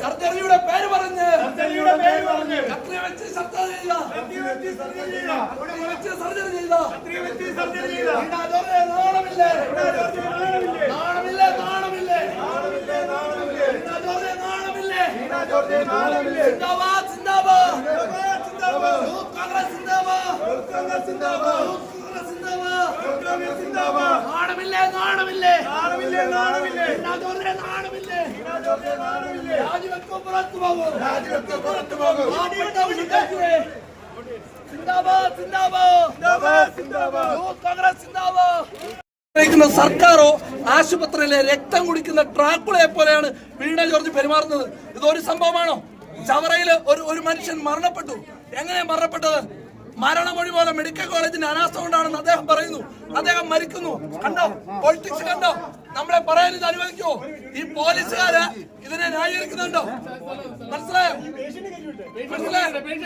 സർജറിയുടെ പേര് പറഞ്ഞ് കത്രി വെച്ച് സർജറി ചെയ്ത നാണമില്ലേ സിന്ദാബാദ് സർക്കാരോ ആശുപത്രിയിലെ രക്തം കുടിക്കുന്ന ട്രാക്കുളയെ പോലെയാണ് വീണ ജോർജ് പെരുമാറുന്നത്. ഇതൊരു സംഭവമാണോ? ചവറയില് ഒരു മനുഷ്യൻ മരണപ്പെട്ടു. എങ്ങനെ മരണപ്പെട്ടത്? മരണമൊഴി പോലെ മെഡിക്കൽ കോളേജിന്റെ അനാസ്ഥ കൊണ്ടാണെന്ന് അദ്ദേഹം പറയുന്നു. അദ്ദേഹം മരിക്കുന്നു. കണ്ടോ പൊളിറ്റിക്സ്? കണ്ടോ? നമ്മളെ പറയാൻ ഇത് അനുവദിക്കുമോ? ഈ പോലീസുകാര് ഇതിനെ ന്യായീകരിക്കുന്നുണ്ടോ? മനസ്സിലായോ?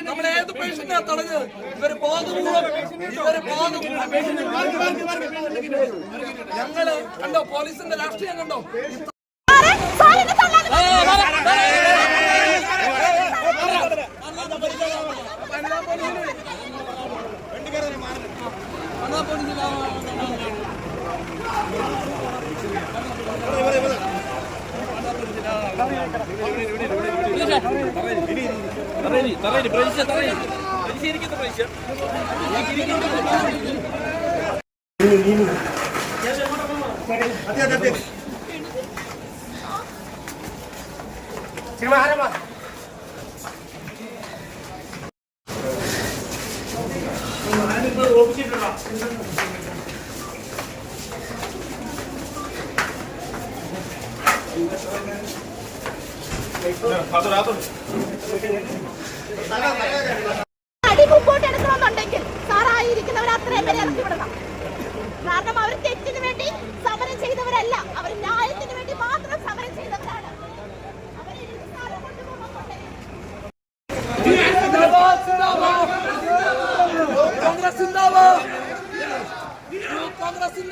നമ്മളെ ഏത് പേഷ്യന്റാ തടഞ്ഞത്? ഇവര് ബോധപൂർവം ഞങ്ങള് കണ്ടോ പോലീസിന്റെ രാഷ്ട്രീയം കണ്ടോ? അടിമുമ്പോട്ടെടുക്കണമെന്നുണ്ടെങ്കിൽ സാറായിരിക്കുന്നവർ അത്രയും പേരെ ഇറക്കി വിടണം. കാരണം അവർ തെറ്റിന് വേണ്ടി സമരം ചെയ്തവരല്ല, അവർ ന്യായത്തിന് വേണ്ടി മാത്രം സമരം ചെയ്തവരാണ്. കോൺഗ്രസ്